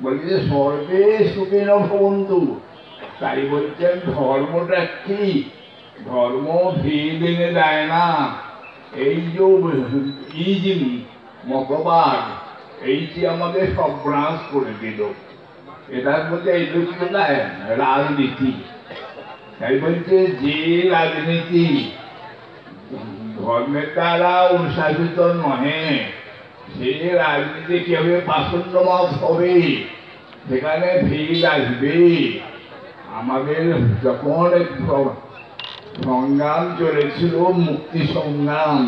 বলছি যে সর্বে সুখিনো ভবন্তু। তাই বলছেন ধর্মটা কি? ধর্ম ভেদ এনে দেয় না। এই যে মতবাদ, এইটি আমাদের সর্বনাশ করে দিল। এটার মধ্যে এইটুকু ছিল না রাজনীতি। তাই বলছে যে রাজনীতি ধর্মের দ্বারা অনুশাসিত নহে, সে রাজনীতি কিভাবে পাষণ্যমত হবে, সেখানে ভেদ আসবে। আমাদের যখন সংগ্রাম চলেছিল, মুক্তি সংগ্রাম,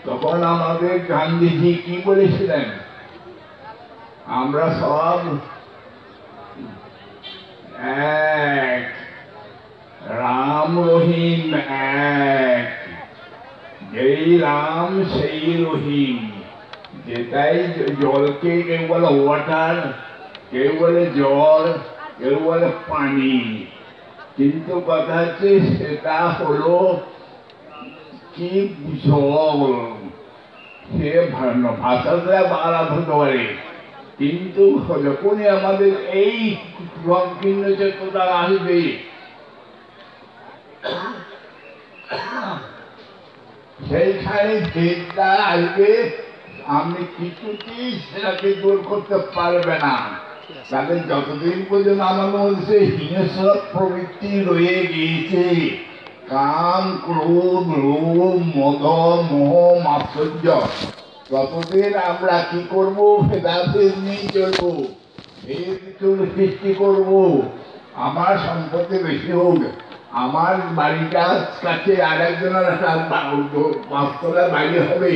তখন আমাদের গান্ধীজি কি বলেছিলেন? আমরা সব এক, রাম রহিম এক, যেই রাম সেই রহিম। যেটাই জলকে কেউ বলে ওয়াটার, কেউ বলে জল, কেউ বলে পানি, কিন্তু কথা হচ্ছে সেটা হলো কি জল। সে ভাষাটা আলাদা হতে পারে, কিন্তু যখনই আমাদের এই সংকীর্ণ চেতনা আসবে, সেইখানে ভেদটা আসবে। আপনি কিছুতেই সেটাকে দূর করতে পারবে না। তাহলে যতদিন পর্যন্ত আমার মধ্যে হিংস্র প্রবৃত্তি রয়ে গিয়েছে, কাম ক্রোধ লোভ মদ মোহ মাৎসর্য, ততদিন আমরা কি করবো? ভেদাভেদ নিয়ে চলবো, ভেদ সৃষ্টি করবো। আমার সম্পত্তি বেশি হোক, আমার বাড়িটা কাছে আর একজনের পাঁচতলা বাড়ি হবে,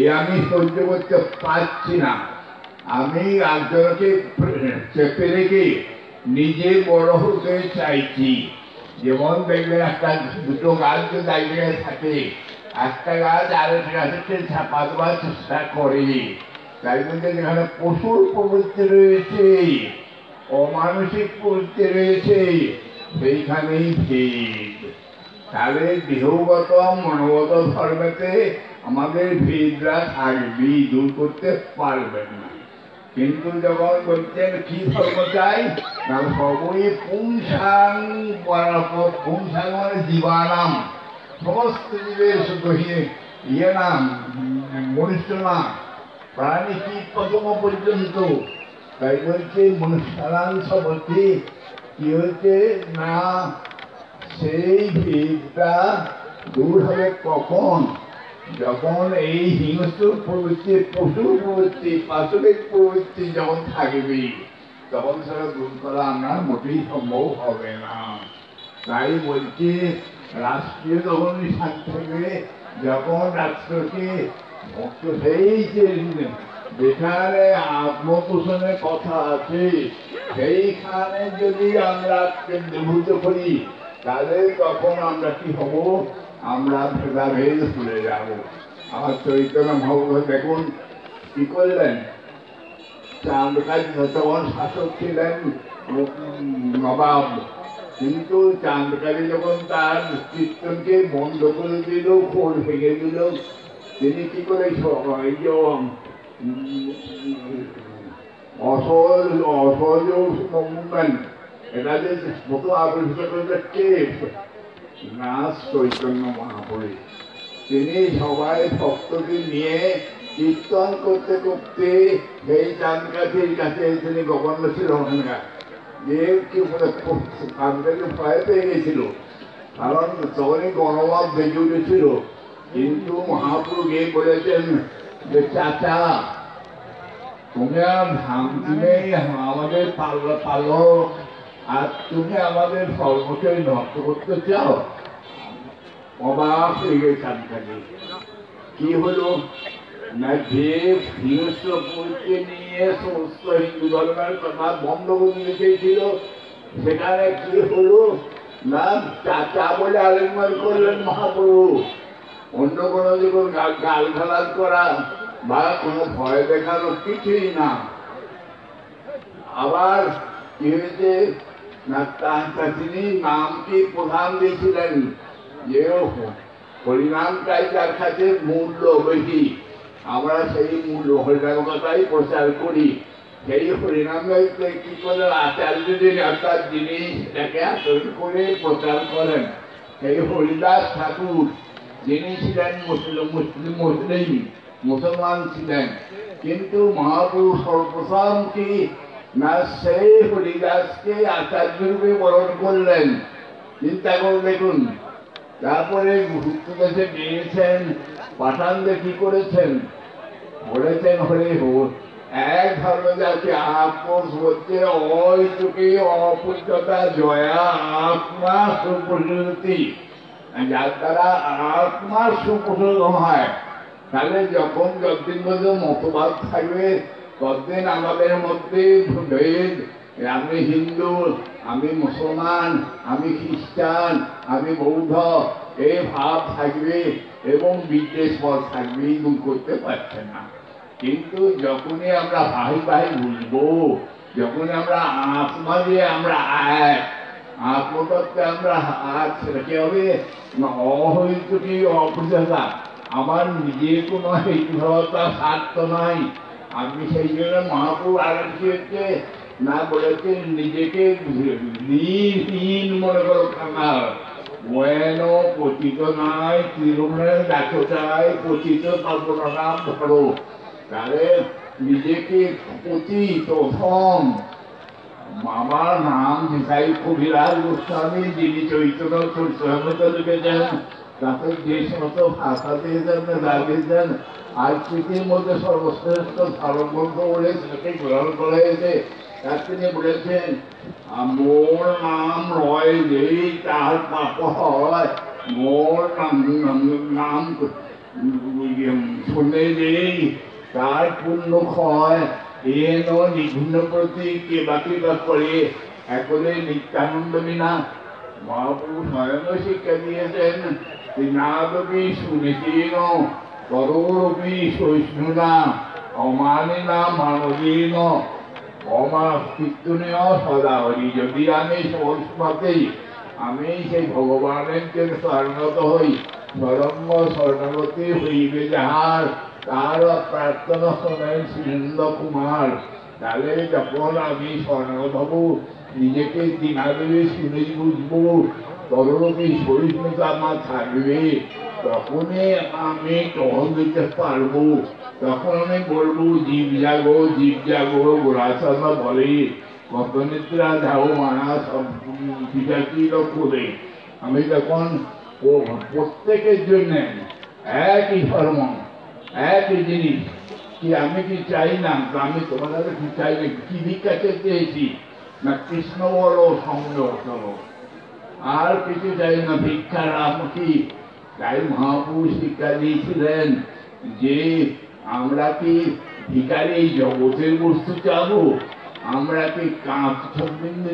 এ আমি সহ্য করতে পারছি না। আমি একজনকে চেপে রেখে নিজে বড় হতে চাইছি। যেমন দেখবেন একটা দুটো গাছ যদি এক জায়গায় থাকে, একটা গাছ আরেকটা গাছের ছাপা দেওয়ার চেষ্টা করে। তাই বলতে যেখানে পশুর প্রবৃত্তি রয়েছে, অমানসিক প্রবৃত্তি রয়েছে, সেইখানেই ভেদ। তাহলে দেহগত মনোগত ধর্মেতে আমাদের ভেদরা থাকবি, দূর করতে পারবেন না। কিন্তু যখন বলছেন কি ধর্ম চাই, না সবই পুংসাং পরাপর, পুংসাং মানে জীবানাম, সমস্ত জীবের শুধু ইয়ে নাম, মনুষ্য না, প্রাণী কীট পতঙ্গ পর্যন্ত। তাই বলছে মনুষ্যাংশ বলছে কি হচ্ছে না, সেই ভেদটা দূর হবে কখন? যখন এই হিংস্র প্রবৃত্তি, পশুর প্রবৃত্তি, পাশবিক প্রবৃত্তি যখন থাকবে, তখন সেটা দূর করা আমার মোটেই সম্ভব হবে না। তাই বলছি রাষ্ট্রীয় যখন থাকবে, যখন রাষ্ট্রকে সেই যেখানে আত্মপোষণের কথা আছে, সেইখানে যদি আমরা কেন্দ্রীভূত করি, তাহলে তখন আমরা কি হব? আমরা ভেদাভেদ ভুলে যাব। আমার চৈতন্য মহাপ্রভু দেখুন কি করলেন। চাঁদকাজি তখন শাসক ছিলেন নবাব, কিন্তু চাঁদকাজি যখন তার কীর্তনকে বন্ধ করে দিল, খোল ভেঙে দিল, তিনি কি করে অসহযোগ মুভমেন্ট, এটা যে মতো আবিষ্কার করবে কে? না, চৈতন্য মহাপ্রভু। তিনি সবাই ভক্তকে নিয়ে কীর্তন করতে করতে সেই চাঁদকাঠির কাছে তিনি গভর্নর ছিল ওখানকার, যে কি চাঁদকাঠি ভয় পেয়ে গেছিল, কারণ তখনই গণভাব বেজে উঠেছিল। কিন্তু মহাপ্রভু গিয়ে বলেছেন যে চাচা, তুমি আর আমাদের পালো, আর তুমি আমাদের ধর্মকে নষ্ট করতে চাও? অবাক হয়ে গেছে চাঁদকাঠি। কি হলো না, যে হিংস্র পুরুষকে নিয়ে সমস্ত হিন্দু ধর্মের কথা বন্ধ করে রেখেছিল, সেখানে কি হলো না, চাচা বলে আলিঙ্গন করলেন মহাপ্রভু। অন্য কোনো যখন গাল গালাজ করা বা কোনো ভয় দেখানো কিছুই না। আবার কি হয়েছে না, তিনি নামটি প্রধান দিয়েছিলেন যে হরিনামটাই তার কাছে মূল্য বেশি, আমরা সেই মূল্য হরিনাম কথাই প্রচার করি। সেই হরিনাম গাইতে কি করেন আচার্য যিনি অর্থাৎ যিনি সেটাকে আচরণ করে প্রচার করেন সেই হরিদাস ঠাকুর যিনি ছিলেন মুসলমান ছিলেন, কিন্তু মহাপুরুষ সর্বপ্রথম কি না সেই হরিদাসকে আচার্য রূপে বরণ করলেন। চিন্তা করে দেখুন। তারপরে গুপ্তদেশে গিয়েছেন, পাঠানদের কি করেছেন, বলেছেন হরে হোক এক ধর্মজাতি আপোষ হচ্ছে অইটুকি অপূজ্যতা জয়া আত্মা সুপ্রসূতি, যার দ্বারা আত্মার সুপ্রসূত হয়। তাহলে যখন যতদিন পর্যন্ত মতবাদ থাকবে ততদিন আমাদের মধ্যে ভেদ, আমি হিন্দু, আমি মুসলমান, আমি খ্রিস্টান, আমি বৌদ্ধ, এই ভাব থাকবে এবং বিদ্বেষ পথ থাকবে, দূর করতে পারছে না। কিন্তু যখনই আমরা ভাই ভাই বুঝবো, যখন আমরা আত্মা দিয়ে আমরা এক আত্মতত্ত্বে আমরা হাত, সেটা কি হবে না অহৈতুকী অপূজা, আমার নিজের কোনো হেতুভাবতা স্বার্থ নাই। আমি সেই জন্য মহাপুরুষ আর কি হচ্ছে না বলেছে নিজেকে ঋণ মনে করো কাঙাল, বয়েন পতিত নাই তৃণমূলের দেখো চাই পতিত নাম ধরো। তাহলে নিজেকে পতিত ধন, আমার নাম যেটাই কবিরাজ গোস্বামী যিনি চৈতন্য চরিতামৃত লিখেছেন, তাতে যে সমস্ত ভাষা দিয়েছেন লাগিয়েছেন, আর পৃথিবীর মধ্যে সর্বশ্রেষ্ঠ ধর্মগ্রন্থ বলে সেটাকে গ্রহণ করা হয়েছে। তার তিনি বলেছেন মোর নাম রয় যেই তার পাপ হয়, মোর নাম শুনে যেই তার পুণ্য ক্ষয়, এন নিঘ্ন প্রতি কে বাকি বা করে একলে নিত্যানন্দ বিনা। মহাপুরুষ স্বয়ং শিক্ষা দিয়েছেন নাদবি শুনেছেন করোরবি সহিষ্ণুনা অমানিনা মানবীন অমাস্তিত্বনীয় সদা হরি। যদি আমি সবসময়তেই আমি সেই ভগবানের জন্য স্বর্ণত হই, স্বরঙ্গ স্বর্ণবতী হইবে যাহার, তার প্রার্থনা শোনেন সুরেন্দ্র কুমার। তাহলে যখন আমি স্বর্ণত হব, নিজেকে দিনাদেবী শুনে বুঝবো, তরুণী সহিষ্ণুতা আমার থাকবে, তখনই আমি টহল দিতে পারবো। তখন আমি বলবো জীব জাগো, জীব জাগো, গোড়াশর্মা বলে কত নিদ্রা যাও মানা সব করে। আমি তখন প্রত্যেকের জন্য একই ধর্ম, একই জিনিস, কি আমি কি চাই না, আমি তোমাদের কি চাই না, কি ভিক্ষা চেয়েছি না কৃষ্ণ বলো সঙ্গে চলো, আর কিছু চাই না, ভিক্ষার আমুখী। তাই মহাপুরুষ শিক্ষা দিয়েছিলেন যে আমরা কি ভিখারি জগতের বস্তু চাবো, আমরা কি কাঁচ ছবিন্দু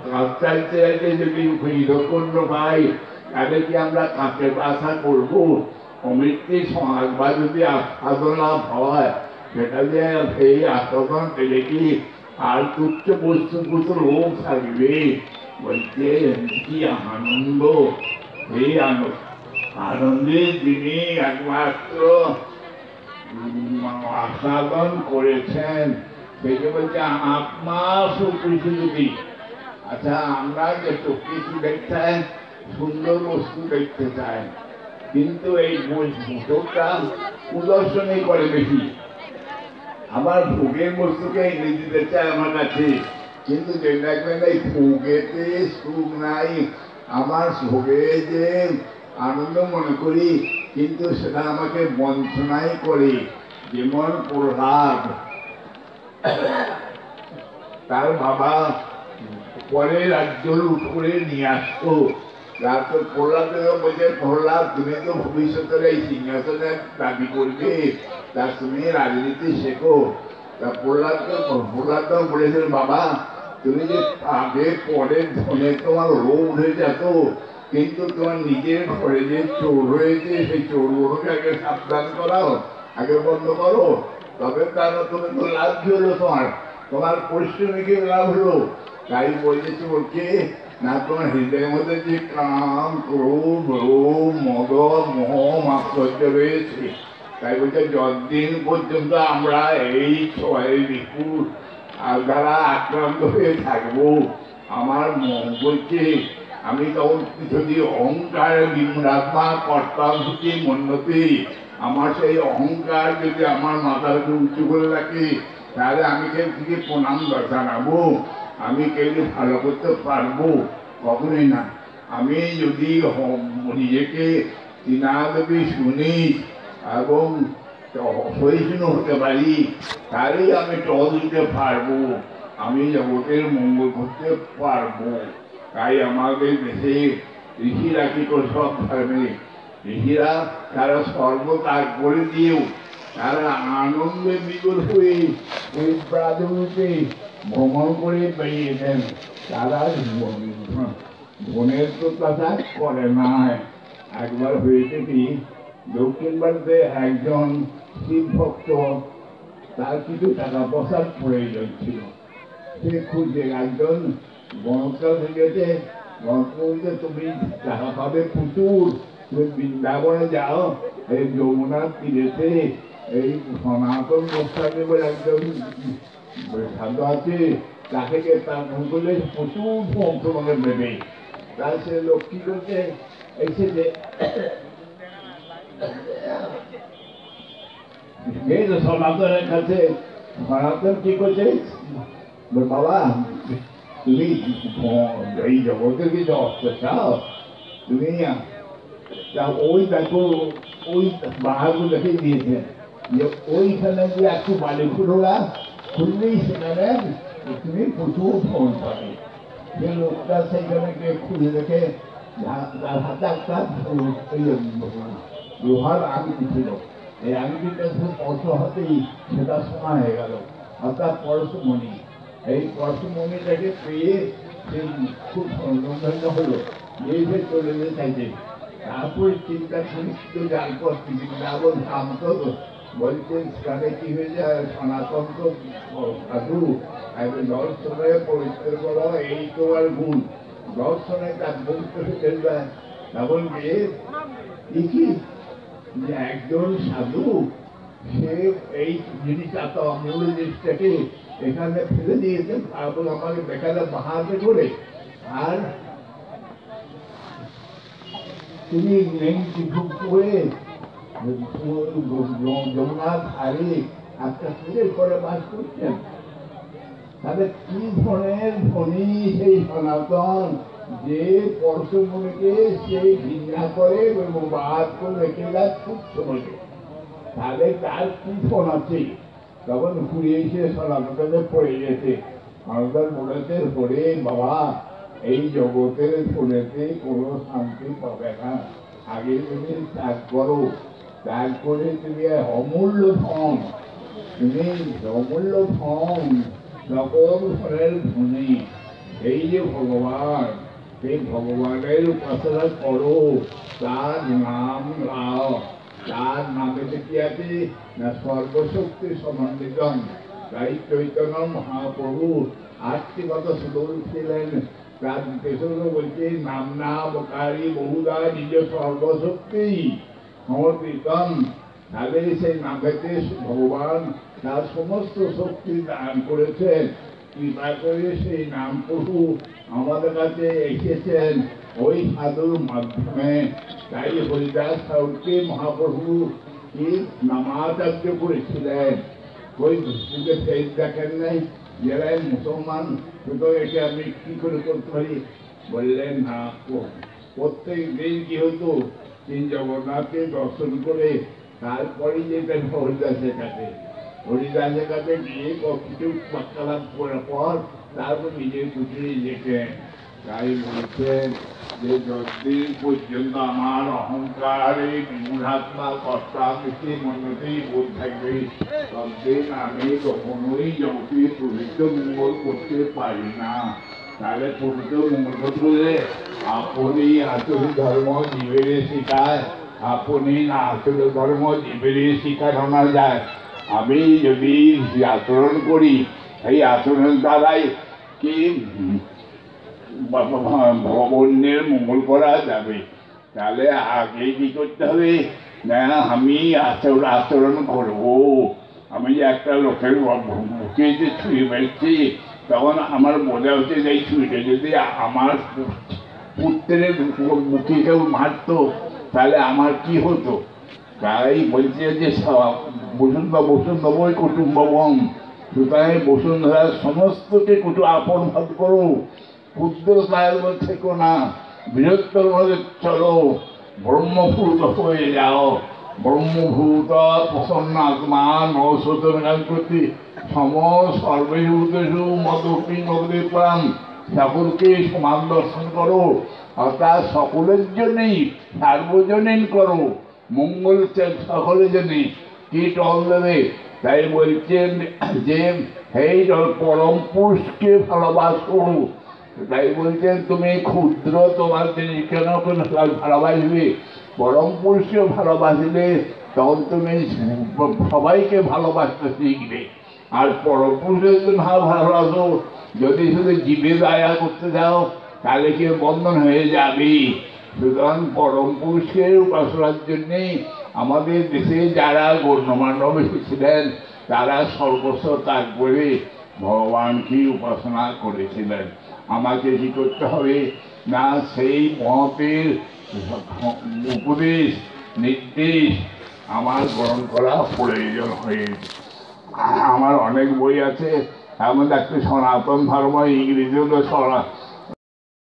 কাঁচ চাইতে চাইতে যদি হৃদকণ্ড পাই, তাহলে কি আমরা কাঁচের আশা করবো? অমৃত্যের সমাজ বা যদি আস্বাদন লাভ হয়, সেটা যে সেই আস্বাদন পেলে কি আর তুচ্ছ বস্তুগুলো লোক থাকবে? বলছে কি আনন্দ, এই আনন্দের যিনি একমাত্র আস্বাদন করেছেন, সেই যে বলছে আত্মা সুপ্রসূতি। আচ্ছা, আমরা যে কিছু দেখতে চাই, সুন্দর বস্তু দেখতে চাই, কিন্তু এই ভোগটা প্রদর্শনই করে বেশি। আমার ভোগের বস্তুকে এনে দিতে চায় আমার কাছে, কিন্তু যে দেখবেন এই ভোগেতে সুখ নাই, আমার ভোগে যে আনন্দ মনে করি, কিন্তু সেটা আমাকে বঞ্চনাই করে। যেমন প্রহ্লাদ, তার বাবা পরে রাজ্য লুট করে নিয়ে আসতো, তারপর প্রহ্লাদকে বলছে প্রহ্লাদ তুমি তো ভবিষ্যতের এই সিংহাসনের দাবি করবে, তা তুমি রাজনীতি শেখো। তা প্রহ্লাদ বলেছেন বাবা তুমি যে আগে পরে ধনে তোমার রোগ হয়ে যেত, কিন্তু তোমার নিজের ঘরে যে চোর হয়েছে সেই চোরগুলোকে আগে সাবধান করাও, আগে বন্ধ করো, তবে তার তুমি তো লাভ কি হলো, তোমার পরিশ্রমে কি লাভ হলো? তাই বলছে চোরকে না তোমার হৃদয়ের মধ্যে যে কাম ক্রোধ লোভ মদ মোহ মাৎসর্য রয়েছে, তাই বলছে যতদিন পর্যন্ত আমরা এই ছয় রিপুর আর দ্বারা আক্রান্ত হয়ে থাকবো, আমার মন বলছে আমি তখন যদি অহংকার বিমূঢ়াত্মা কর্তাম থেকে মন্যতে, আমার সেই অহংকার যদি আমার মাথাটাকে উঁচু করে রাখে, তাহলে আমি থেকে প্রণাম জানাবো, আমি কেউ ভালো করতে পারবো? কখনোই না। আমি যদি নিজেকে তৃণাদেবী শুনি এবং সহিষ্ণু হতে পারি, তাহলেই আমি টল দিতে পারবো, আমি জগতের মঙ্গল করতে পারবো। তাই আমাদের দেশে ঋষিরা কি করে সব ধর্মে ঋষিরা তারা সর্বত্যাগ করে দিয়েও তারা আনন্দে বিগুল হয়ে ওই প্রাদুর্বে ভ্রমণ করে বেরিয়েছেন। তারা বনের প্রত্যাচার করে নাই। একবার হয়েছে কি, দক্ষিণ ভারতে একজন শিব ভক্ত, তার কিছু টাকা পয়সার প্রয়োজন ছিল। সে খুঁজছে একজন গণকাল গেছে, গণকে তুমি টাকা পাবে প্রচুর, তুমি বৃন্দাবনে যাও, এই যমুনার তীরেতে এই সনাতন গোস্বামী বলে একজন সাধু আছে, তাকে তার ফোন করলে প্রচুর ফোন তোমাকে দেবে। তাই সে লোক কি করছে, এসেছে সনাতনের কাছে। সনাতন কি করছে, বাবা তুমি এই জগতের কিছু অর্থ চাও, তুমি ওই দেখো ওই বাহাগুলো দেখে দিয়েছে যে ওইখানে যে একটু বালি ফুটোলা খুললেই সেখানে তুমি প্রচুর ফোন পাবে। যে লোকটা সেইখানে গিয়ে খুলে দেখে তার হাতে একটা লোহার আংটি ছিল, এই আংটিটা স্পর্শ হতেই সেটা শোনা হয়ে গেল, অর্থাৎ পরশমণি। এই পরশমণিটাকে পেয়ে সে খুব সন্দেহ হলো, এই যে চলে যেতে চাইছে। তারপরে চিন্তা সুনিশ্চিত যার পর বৃন্দাবন ধাম তো বলছেন, সেখানে কি হয়ে যায়, সনাতন তো সাধু দর্শনে পবিত্র করো, এই তোমার গুণ, দর্শনে তার পবিত্র হয়ে যায়। তখন গিয়ে দেখি যে একজন সাধু সে এই জিনিসটা তো অমূল্য জিনিসটাকে এখানে ফেলে দিয়েছে, তারপর আমাকে দেখালে বাহাতে করে। আর তিনি কিছু করে যমুনার ধারে একটা সুরের করে বাস করছেন। তাহলে কি ধরনের ধনী সেই সনাতন, যে পরশমণিকে সেই ঘৃণা করে এবং বাদ করে রেখে যায় তুচ্ছ বলে, তাহলে তার কি ফোন আছে? তখন ঘুরে এসে সনাতনকে পড়ে গেছে। সনাতন বলেছে, পড়ে বাবা এই জগতের ফোনেতে কোনো শান্তি পাবে না, আগে তুমি ত্যাগ করো, ত্যাগ করে তুমি অমূল্য ধন, তুমি অমূল্য ধন, সকল ফলের ধনী এই যে ভগবান, সেই ভগবানের উপাসনা করো, তার নাম গাও। তার নামেতে কি আছে না, সর্বশক্তি সমন্বিত। তাই চৈতন্য মহাপ্রভু আজকে কথা বলছিলেন, তার পেছনে বলছে নাম নামকারী বহুদা নিজ সর্বশক্তি সমর্পিতম। তাহলে সেই নামেতে ভগবান তার সমস্ত শক্তি দান করেছেন, কৃপা করে সেই নাম প্রভু আমাদের কাছে এসেছেন ওই সাধুর মাধ্যমে। তাই হরিদাস ঠাকুরকে মহাপ্রভু কি নামাচার্য করেছিলেন। ওই দৃষ্টিতে সেই দেখেন নাই, যারা মুসলমান শুধু একে আমি কি করে করতে পারি, বললেন না, প্রত্যেক দিন কি হতো, তিন জগন্নাথকে দর্শন করে তারপরে যেতেন হরিদাসের কাছে। হরিদাসের কাছে গিয়ে কিছু বাক্যালাপ করার পর তারপর নিজের কুটিরে যেতেন। তাই বলছেন যে যতদিন পর্যন্ত আমার অহংকারে বিমূঢ়াত্মা কর্তা থেকে মন্যতেই বোধ থাকবে, ততদিন আমি কখনোই জগতে প্রকৃত মঙ্গল করতে পারি না। তাহলে প্রকৃত মঙ্গল করতে হলে আপনি আসলে ধর্ম জীবের শিখায়, আপনি না আসলে ধর্ম জীবের শিখানো যায়। আমি যদি আচরণ করি, এই আচরণ দ্বারাই কি অন্যের মঙ্গল করা যাবে। তাহলে আগে কি করতে হবে না, আমি আচরণ করবো, আমি যে একটা লোকের মুখে যে ছুঁয়ে মেরেছি, তখন আমার মনে হচ্ছে যে এই ছুঁইটা যদি আমার পুত্রের মুখে কেউ মারতো তাহলে আমার কি হতো। তাই বলছে যে বসুন্ধবই কুটুম্বম, সুতরাং বসুন্ধরার সমস্তকে আপন ভাব করো, ক্ষুদ্রতার মধ্যে থেকো না, বৃহত্তর মধ্যে চলো, ব্রহ্মভূত হয়ে যাও। ব্রহ্মভূত প্রসন্নাত্মা নৌসোদন প্রতি সম সর্বভূতেষু মদপি নবদে প্রাণ, সকলকে সমান দর্শন করো, অর্থাৎ সকলের জন্যই সার্বজনীন করো, মঙ্গল সকলের জন্যে কি টল দেবে। তাই বলছেন যে এই পরম পুরুষকে ভালোবাসো। তাই বলছেন তুমি ক্ষুদ্র তোমার জিনিস কেন ভালোবাসবে, পরম পুরুষকে ভালোবাসলে তখন তুমি সবাইকে ভালোবাসতে শিখবে। আর পরম পুরুষের জন্য ভালোবাসো, যদি শুধু জীবে দয়া করতে যাও তাহলে কি বন্ধন হয়ে যাবে। সুতরাং পরম পুরুষকে উপাসনার জন্যেই আমাদের দেশে যারা গণ্যমান্য ছিলেন তারা সর্বস্ব ত্যাগ করে ভগবানকে উপাসনা করেছিলেন। আমাকে কি করতে হবে না, সেই মহতের উপদেশ নির্দেশ আমার গ্রহণ করা প্রয়োজন হয়েছে। আমার অনেক বই আছে, এমন একটা সনাতন ধর্ম ইংরেজিও